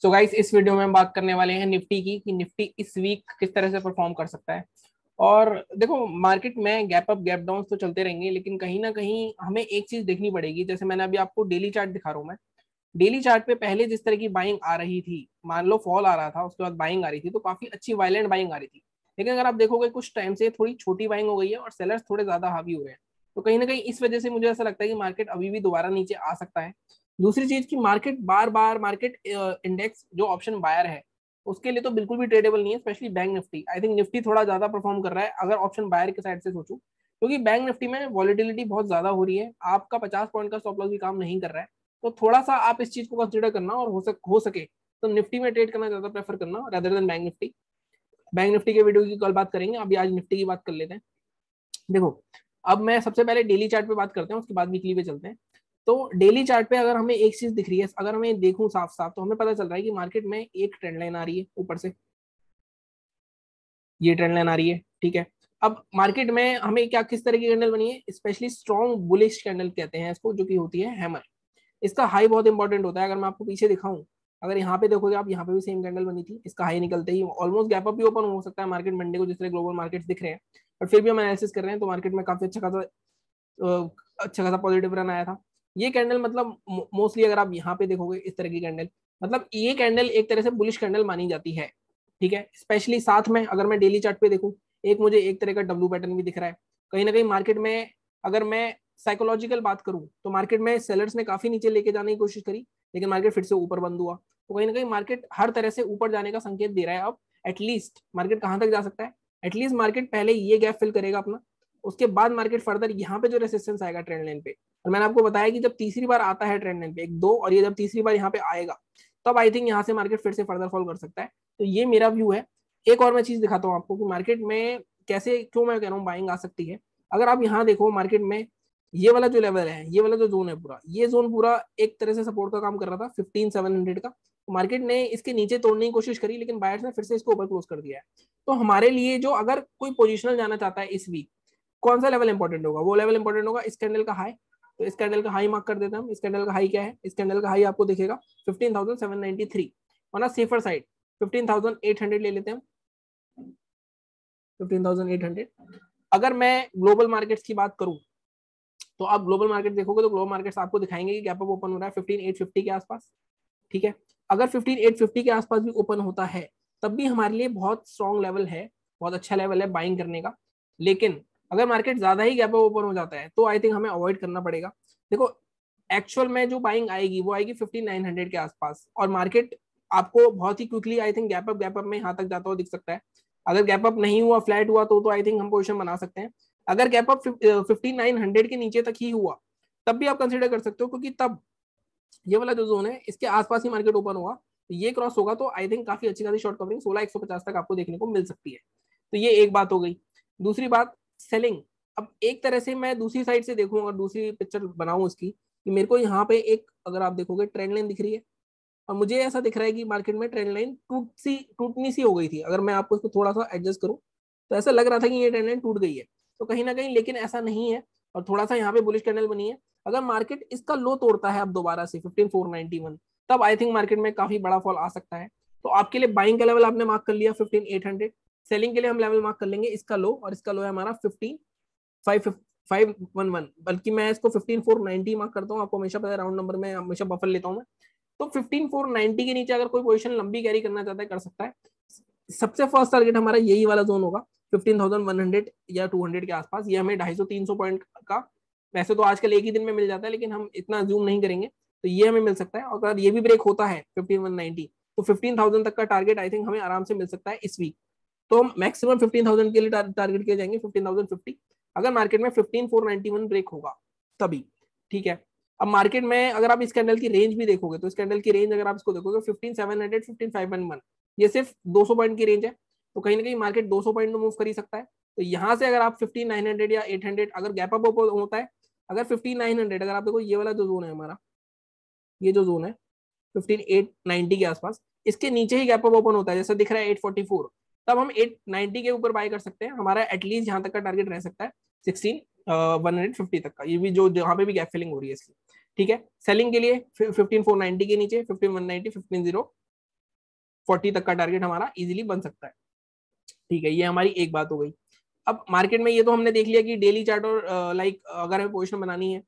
So guys, इस video में हम बात करने वाले हैं निफ्टी की कि निफ्टी इस वीक किस तरह से परफॉर्म कर सकता है। और देखो, मार्केट में गैप अप गैप डाउन तो चलते रहेंगे, लेकिन कहीं ना कहीं हमें एक चीज देखनी पड़ेगी। जैसे मैंने अभी आपको डेली चार्ट दिखा रहा हूँ। मैं डेली चार्ट पे पहले जिस तरह की बाइंग आ रही थी, मान लो फॉल आ रहा था, उसके बाद बाइंग आ रही थी, तो काफी अच्छी वायलेंट बाइंग आ रही थी। लेकिन अगर आप देखोगे कुछ टाइम से थोड़ी छोटी बाइंग हो गई है और सेलर्स थोड़े ज्यादा हावी हो रहे हैं। तो कहीं ना कहीं इस वजह से मुझे ऐसा लगता है कि मार्केट अभी भी दोबारा नीचे आ सकता है। दूसरी चीज की मार्केट बार बार मार्केट इंडेक्स जो ऑप्शन बायर है उसके लिए तो बिल्कुल भी ट्रेडेबल नहीं है, specially bank Nifty. I think Nifty थोड़ा ज्यादा परफॉर्म कर रहा है अगर ऑप्शन बायर के साइड से सोचूं, क्योंकि बैंक निफ्टी में वॉलिटिलिटी बहुत ज्यादा हो रही है। आपका 50 पॉइंट का स्टॉप लॉस भी काम नहीं कर रहा है। तो थोड़ा सा आप इस चीज को कंसिडर करना, और हो सके तो निफ्टी में ट्रेड करना ज्यादा प्रेफर करना rather than bank Nifty. Bank Nifty के वीडियो की कल बात करेंगे, अभी आज निफ्टी की बात कर लेते हैं। देखो, अब मैं सबसे पहले डेली चार्ट पे बात करते हैं, उसके बाद वीकली पे चलते हैं। तो डेली चार्ट पे अगर हमें एक चीज दिख रही है, अगर हमें देखूं साफ साफ, तो हमें पता चल रहा है कि मार्केट में एक ट्रेंड लाइन आ रही है ऊपर से। ये ट्रेंड लाइन आ रही है, ठीक है। अब मार्केट में हमें क्या किस तरह की कैंडल बनी है, स्पेशली स्ट्रॉन्ग बुलिश कैंडल कहते हैं इसको, जो कि होती है हैमर। इसका हाई बहुत इंपॉर्टेंट होता है। अगर मैं आपको पीछे दिखाऊं, अगर यहाँ पे देखोगे आप, यहाँ पे भी सेम कैंडल बनी थी, इसका हाई निकलते ही ऑलमोस्ट गैप अप भी ओपन हो सकता है मार्केट मंडे को, जिस तरह ग्लोबल मार्केट्स दिख रहे हैं। बट फिर भी हम एनालिसिस कर रहे हैं, तो मार्केट में काफी अच्छा खासा पॉजिटिव रन आया था। ये कैंडल मतलब मोस्टली अगर आप यहाँ पे देखोगे इस तरह की कैंडल, मतलब ये कैंडल एक तरह से बुलिश कैंडल मानी जाती है, ठीक है। स्पेशली साथ में अगर मैं डेली चार्ट पे देखूं, एक मुझे एक तरह का डब्ल्यू पैटर्न भी दिख रहा है। कहीं ना कहीं मार्केट में अगर मैं साइकोलॉजिकल बात करूं, तो मार्केट में सेलर्स ने काफी नीचे लेके जाने की कोशिश करी, लेकिन मार्केट फिर से ऊपर बंद हुआ। तो कहीं ना कहीं मार्केट हर तरह से ऊपर जाने का संकेत दे रहा है। अब एटलीस्ट मार्केट कहां तक जा सकता है, एटलीस्ट मार्केट पहले ये गैप फिल करेगा अपना, उसके बाद मार्केट फर्दर यहाँ पे जो रेसिस्टेंस आएगा ट्रेंड लाइन पे। और मैंने आपको बताया कि जब तीसरी बार आता है ट्रेंड लाइन पे एक दो, और ये जब तीसरी बार यहाँ पे आएगा, तब आई थिंक यहाँ से मार्केट फिर से फर्दर फॉल कर सकता है। तो ये मेरा व्यू है। एक और मैं चीज दिखाता हूँ आपको कि मार्केट में कैसे, क्यों मैं कह रहा हूँ बाइंग आ सकती है। अगर आप यहाँ देखो मार्केट में, ये वाला जो लेवल है, ये वाला जो जोन है पूरा, ये जोन पूरा एक तरह से सपोर्ट का काम कर रहा था 15,700 का। तो मार्केट ने इसके नीचे तोड़ने की कोशिश करी, लेकिन बायर्स ने फिर से इसको ऊपर क्लोज कर दिया है। तो हमारे लिए जो, अगर कोई पोजिशनल जाना चाहता है इस वीक, कौन सा लेवल इंपॉर्टेंट होगा, वो लेवल इंपॉर्टेंट होगा इस कैंडल का हाई। तो इस कैंडल का हाई मार्क कर देते हैं हम। इस कैंडल का हाई क्या है, इस कैंडल का हाई आपको दिखेगा 15,793, और ना सेफर साइड 15,800 ले लेते हैं हम, 15,800। अगर मैं ग्लोबल मार्केट्स की बात करूं, तो आप ग्लोबल मार्केट देखोगे तो ग्लोबल मार्केट्स आपको दिखाएंगे कि गैप अप ओपन हो रहा है 15,850 के आसपास, ठीक है। अगर 15,850 के आसपास भी ओपन होता है, तब भी हमारे लिए बहुत स्ट्रॉन्ग लेवल है, बहुत अच्छा लेवल है बाइंग करने का। लेकिन अगर मार्केट ज्यादा ही गैप अप ओपन हो जाता है, तो आई थिंक हमें अवॉइड करना पड़ेगा। देखो, एक्चुअल में जो बाइंग आएगी वो आएगी 15,900 के आसपास, और मार्केट आपको बहुत ही quickly I think gap up में यहाँ तक जाता हुआ दिख सकता है। अगर गैप अप नहीं हुआ, फ्लैट हुआ, तो आई थिंक हम पोजिशन बना सकते हैं। अगर गैप अप 15,900 के नीचे तक ही हुआ, तब भी आप कंसिडर कर सकते हो, क्योंकि तब ये वाला जो जोन है इसके आसपास ही मार्केट ओपन होगा। तो ये क्रॉस होगा तो आई थिंक काफी अच्छी खासी शॉर्ट कवरिंग 16,150 तक आपको देखने को मिल सकती है। तो ये एक बात हो गई। दूसरी बात, सेलिंग। अब एक तरह से मैं दूसरी साइड से देखूं और दूसरी पिक्चर बनाऊं इसकी, कि मेरे को यहाँ पे एक, अगर आप देखोगे ट्रेंड लाइन दिख रही है, और मुझे ऐसा दिख रहा है कि मार्केट में ट्रेंड लाइन टूटनी सी हो गई थी। अगर मैं आपको इसको थोड़ा सा एडजस्ट करूं, तो ऐसा लग रहा था कि ये ट्रेंड लाइन टूट गई है। तो कहीं ना कहीं लेकिन ऐसा नहीं है, और थोड़ा सा यहाँ पे बुलिश कैंडल बनी है। अगर मार्केट इसका लो तोड़ता है अब दोबारा से 15,491, तब आई थिंक मार्केट में काफी बड़ा फॉल आ सकता है। तो आपके लिए बाइंग का लेवल आपने मार्क कर लिया 15,800। सेलिंग के लिए हम लेवल मार्क कर लेंगे इसका लो, और इसका लो है हमारा 15,511, बल्कि मैं इसको 15,490 मार्क करता हूँ। आपको हमेशा पता है राउंड नंबर में हमेशा बफर लेता हूँ मैं। तो 15,490 के नीचे अगर कोई पोजीशन लंबी कैरी करना चाहता है, कर सकता है। सबसे फर्स्ट टारगेट हमारा यही वाला जोन होगा 15,100 या 200 के आसपास। ये हमें 250-300 पॉइंट का, वैसे तो आजकल एक ही दिन में मिल जाता है, लेकिन हम इतना जूम नहीं करेंगे। तो ये हमें मिल सकता है, और अगर ये भी ब्रेक होता है 15,190, तो 15,000 तक का टारगेट आई थिंक हमें आराम से मिल सकता है इस वीक। तो हम मैक्सिमम 15,000 के लिए टारगेट किए जाएंगे 15,050। अगर मार्केट में 15,491 ब्रेक होगा तभी, ठीक है। अब मार्केट में अगर आप इस कैंडल की रेंज भी देखोगे, तो इस कैंडल की रेंज अगर आप इसको देखोगे 15,700, 15,511, ये सिर्फ 200 पॉइंट की रेंज है। तो कहीं ना कहीं मार्केट 200 पॉइंट में मूव कर ही सकता है। तो यहाँ से अगर आप 15,900 या 800 अगर गैप अप होता है, अगर 15,900, अगर आप देखो ये वाला जो जोन है हमारा, ये जो जोन है 15,890 के आसपास, इसके नीचे ही गैप अप ओपन होता है, जैसा दिख रहा है 844, तब हम 890 के ऊपर बाय कर सकते हैं। हमारा एटलीस्ट यहाँ तक का टारगेट रह सकता है 16,150 तक का, ये भी जो जहाँ पे भी गैप फिलिंग हो रही है इसकी, ठीक है। सेलिंग के लिए 15,490 के नीचे 15,190, 15,0 40 तक का टारगेट हमारा इजीली बन सकता है। ठीक है, ये हमारी एक बात हो गई। अब मार्केट में ये तो हमने देख लिया कि डेली चार्ट और लाइक अगर हमें पोजीशन बनानी है,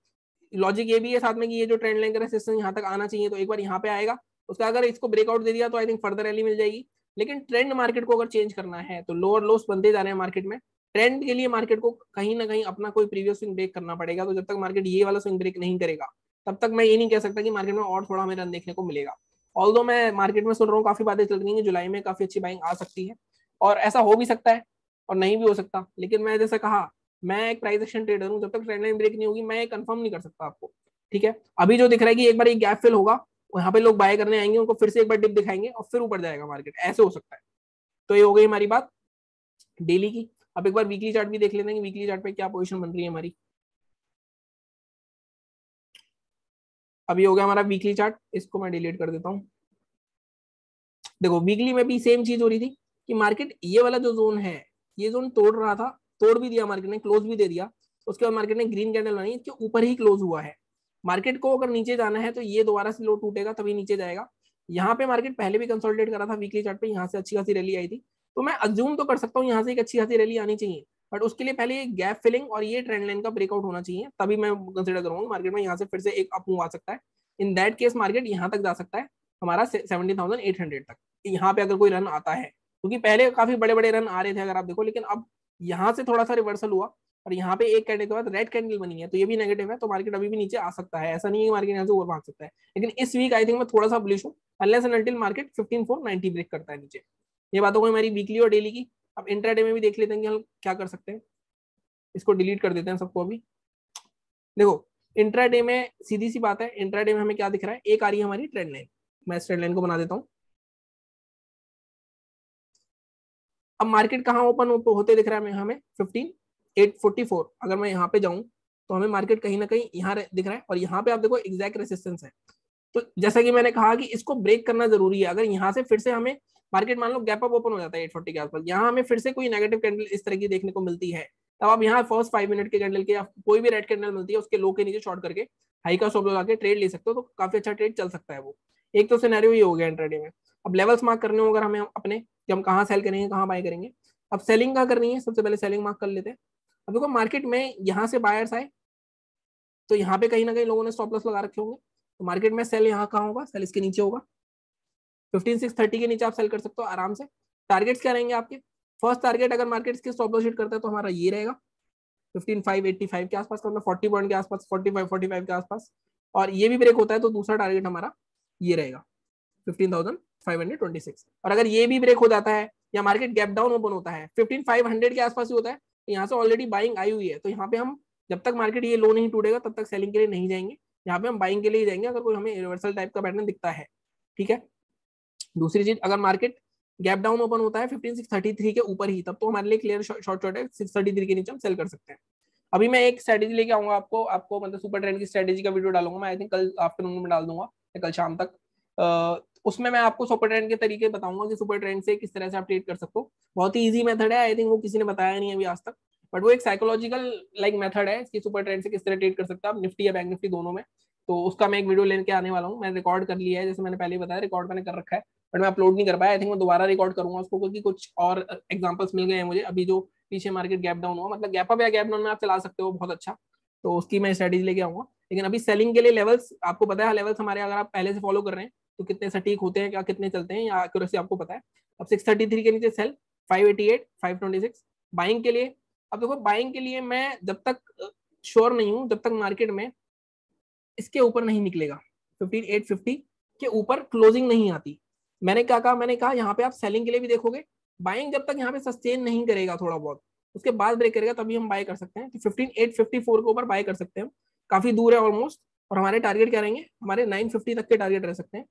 लॉजिक ये भी है साथ में कि ये जो ट्रेंड लाइन का रेजिस्टेंस यहाँ तक आना चाहिए, तो एक बार यहाँ पे आएगा, उसका अगर इसको ब्रेकआउट दे दिया तो आई थिंक फर्दर रैली मिल जाएगी। लेकिन ट्रेंड मार्केट को अगर चेंज करना है तो लोअर लोस बनते जा रहे हैं मार्केट में। ट्रेंड के लिए मार्केट को कहीं ना कहीं अपना कोई प्रीवियस स्विंग ब्रेक करना पड़ेगा। तो जब तक मार्केट ये वाला स्विंग ब्रेक नहीं करेगा तब तक मैं ये नहीं कह सकता कि मार्केट में और थोड़ा हमें रन देखने को मिलेगा। ऑल्दो मैं मार्केट में सुन रहा हूँ काफी बातें चल रही है जुलाई में काफी अच्छी बाइंग आ सकती है, और ऐसा हो भी सकता है और नहीं भी हो सकता। लेकिन मैं जैसे कहा, मैं एक प्राइस एक्शन ट्रेडर हूँ, जब तक ट्रेंड लाइन ब्रेक नहीं होगी मैं कंफर्म नहीं कर सकता आपको। ठीक है, अभी जो दिख रहा है कि एक बार एक गैप फिल होगा, वहां पे लोग बाय करने आएंगे, उनको फिर से एक बार डिप दिखाएंगे और फिर ऊपर जाएगा मार्केट, ऐसे हो सकता है। तो ये हो गई हमारी बात डेली की। अब एक बार वीकली चार्ट भी देख लेते हैं कि वीकली चार्ट पे क्या पोजीशन बन रही है हमारी। अभी हो गया हमारा वीकली चार्ट, इसको मैं डिलीट कर देता हूँ। देखो वीकली में भी सेम चीज हो रही थी कि मार्केट ये वाला जो जोन है, ये जोन तोड़ रहा था, तोड़ भी दिया मार्केट ने, क्लोज भी दे दिया। उसके बाद मार्केट ने ग्रीन कैंडल बनाई, इसके ऊपर ही क्लोज हुआ है। मार्केट को अगर नीचे जाना है तो ये दोबारा से लो टूटेगा तभी नीचे जाएगा। यहाँ पे मार्केट पहले भी कंसोलिडेट करा था वीकली चार्ट पे, यहाँ से अच्छी खासी रैली आई थी, तो मैं अज्यूम तो कर सकता हूँ यहाँ से एक अच्छी खासी रैली आनी चाहिए। बट उसके लिए पहले गैप फिलिंग और ये ट्रेंड लाइन का ब्रेकआउट होना चाहिए, तभी मैं कंसिडर करूंगा मार्केट में यहाँ से फिर से एक अप मूव आ सकता है। इन दैट केस मार्केट यहाँ तक जा सकता है हमारा 70,800 तक, यहाँ पे अगर कोई रन आता है, क्योंकि पहले काफी बड़े बड़े रन आ रहे थे अगर आप देखो, लेकिन अब यहाँ से थोड़ा सा रिवर्सल हुआ और यहाँ पे एक कैंडल के बाद रेड कैंडल बनी है, तो ये भी नेगेटिव है, तो मार्केट अभी भी नीचे आ सकता है। ऐसा नहीं है कि मार्केट यहाँ से ऊपर भाग सकता है, लेकिन इस वीक आई थिंक मैं थोड़ा सा बुलिश हूँ, unless and until market 15,490 break करता है नीचे। ये बात हो गई हमारी वीकली और डेली की। अब इंट्राडे में भी देख लेते हैं कि हम क्या कर सकते हैं। इसको डिलीट कर देते हैं सबको। अभी देखो इंट्राडे में सीधी सी बात है, इंट्राडे में हमें क्या दिख रहा है, एक आ रही है हमारी ट्रेंड लाइन। मैं इस ट्रेंड लाइन को बना देता हूँ। अब मार्केट कहाँ ओपन होते दिख रहा है हमें 15,844। अगर मैं यहाँ पे जाऊं तो हमें मार्केट कहीं ना कहीं यहाँ दिख रहा है, और यहाँ पे आप देखो एग्जैक्ट रेसिस्टेंस है। तो जैसा कि मैंने कहा कि इसको ब्रेक करना जरूरी है। अगर यहाँ से फिर से हमें मार्केट मान लो गैप अप ओपन हो जाता है 840 के आसपास, यहाँ हमें फिर से कोई नेगेटिव कैंडल इस तरह की देखने को मिलती है, तब आप यहाँ फर्स्ट 5 मिनट के कैंडल के या कोई भी रेड कैंडल मिलती है उसके लो के नीचे शॉर्ट करके हाई का स्टॉप लगा के ट्रेड ले सकते हो, तो काफी अच्छा ट्रेड चल सकता है वो। एक तो सिनेरियो ये हो गया इंट्राडे में। अब लेवल्स मार्क करने हो अगर हमें अपने कि हम कहाँ सेल करेंगे कहाँ बाय करेंगे। अब सेलिंग कहाँ करनी है, सबसे पहले सेलिंग मार्क कर लेते हैं। अब देखो मार्केट में यहाँ से बायर्स आए तो यहाँ पे कहीं ना कहीं लोगों ने स्टॉप लॉस लगा रखे होंगे, तो मार्केट में सेल यहाँ कहाँ होगा, सेल इसके नीचे होगा। 15,630 के नीचे आप सेल कर सकते हो आराम से। टारगेट्स क्या रहेंगे आपके, फर्स्ट टारगेट अगर मार्केट इसके स्टॉप लॉस हिट करता है तो हमारा ये रहेगा 15,585 के आसपास, मतलब 40 पॉइंट के आसपास, 45 के आसपास। और ये भी ब्रेक होता है तो दूसरा टारगेट हमारा ये रहेगा 15,526। और अगर ये भी ब्रेक हो जाता है या मार्केट गैप डाउन ओपन होता है 15,500 के आसपास ही होता है, तो यहाँ से ऑलरेडी बाइंग आई हुई है, तो यहाँ पे हम जब तक मार्केट ये लो नहीं टूटेगा तब तक सेलिंग के लिए नहीं जाएंगे, यहाँ पे हम बाइंग के लिए जाएंगे अगर कोई हमें रिवर्सल टाइप का पैटर्न दिखता है। ठीक है, दूसरी चीज, अगर मार्केट गैप डाउन ओपन होता है 15,633 के ऊपर ही, तब तो हमारे लिए क्लियर शॉर्ट है 633 के नीचे हम सेल कर सकते हैं। अभी मैं एक स्ट्रेटेजी लेके आऊंगा आपको मतलब सुपर ट्रेंड की स्ट्रेटेजी का वीडियो डालूंगा मैं, आई थिंक कल आफ्टरनून में डाल दूंगा या कल शाम तक। उसमें मैं आपको सुपर ट्रेंड के तरीके बताऊंगा कि सुपर ट्रेंड से किस तरह से आप ट्रेड कर सकते हो। बहुत ही इजी मेथड है, आई थिंक वो किसी ने बताया नहीं अभी आज तक, बट वो एक साइकोलॉजिकल लाइक मेथड है कि सुपर ट्रेंड से किस तरह ट्रेड कर सकते हो आप निफ्टी या बैंक निफ्टी दोनों में। तो उसका मैं एक वीडियो लेके आने वाला हूँ, मैंने रिकॉर्ड कर लिया है, जैसे मैंने पहले बताया रिकॉर्ड मैंने कर रखा है, बट मैं अपलोड नहीं कर पाया। आई थिंक मैं दोबारा रिकॉर्ड करूंगा उसको, क्योंकि कुछ और एग्जांपल्स मिल गए हैं मुझे अभी जो पीछे मार्केट गैप डाउन हुआ, मतलब गैप अप या गैप डाउन में आप चला सकते हो बहुत अच्छा, तो उसकी मैं स्ट्रेटेजी लेके आऊंगा। लेकिन अभी सेलिंग के लिए लेवल्स आपको पता है, लेवल्स हमारे अगर आप पहले से फॉलो कर रहे हैं तो कितने सटीक होते हैं, क्या कितने चलते हैं या एक्यूरेसी आपको पता है। अब 633 के नीचे सेल, 588, 526 बाइंग के लिए। अब देखो बाइंग के लिए मैं जब तक श्योर नहीं हूं, जब तक मार्केट में इसके ऊपर नहीं निकलेगा 15,850 के ऊपर क्लोजिंग नहीं आती। मैंने क्या कहा, मैंने कहा यहाँ पे आप सेलिंग के लिए भी देखोगे, बाइंग जब तक यहाँ पे सस्टेन नहीं करेगा थोड़ा बहुत, उसके बाद ब्रेक करेगा तभी हम बाय कर सकते हैं। तो 15,854 के ऊपर बाय कर सकते हैं, काफी दूर है ऑलमोस्ट। और हमारे टारगेट क्या रहेंगे, हमारे 950 तक के टारगेट रह सकते हैं,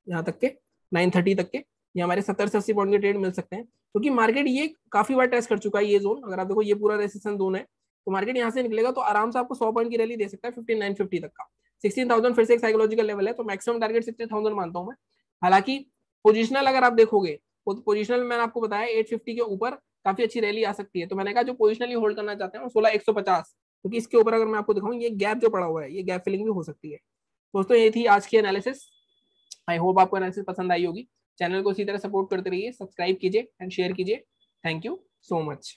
यहाँ तक के 930 तक के, या हमारे 70 से 80 पॉइंट के ट्रेड मिल सकते हैं, क्योंकि मार्केट ये काफी बार टेस्ट कर चुका है ये जोन। अगर आप देखो ये पूरा रेसिस्टेंस जोन है, तो मार्केट यहाँ से निकलेगा तो आराम से आपको 100 पॉइंट की रैली दे सकता है 15,950 तक का। 16,000 फिर से एक साइकोलॉजिकल लेवल है, तो मैक्सिमम टारगेट 16,000 मानता हूं मैं। हालांकि पोजिशनल अगर आप देखोगे, पोजिशनल मैंने आपको बताया 850 के ऊपर काफी अच्छी रैली आ सकती है, तो मैंने कहा जो पोजिशनली होल्ड करना चाहते हैं 16,150, क्योंकि इसके ऊपर अगर मैं आपको दिखाऊं ये गैप जो पड़ा हुआ है ये गैप फिलिंग भी हो सकती है। दोस्तों ये थी आज की एनालिसिस। आई होप आपको एनालिसिस पसंद आई होगी। चैनल को इसी तरह सपोर्ट करते रहिए, सब्सक्राइब कीजिए एंड शेयर कीजिए। Thank you so much.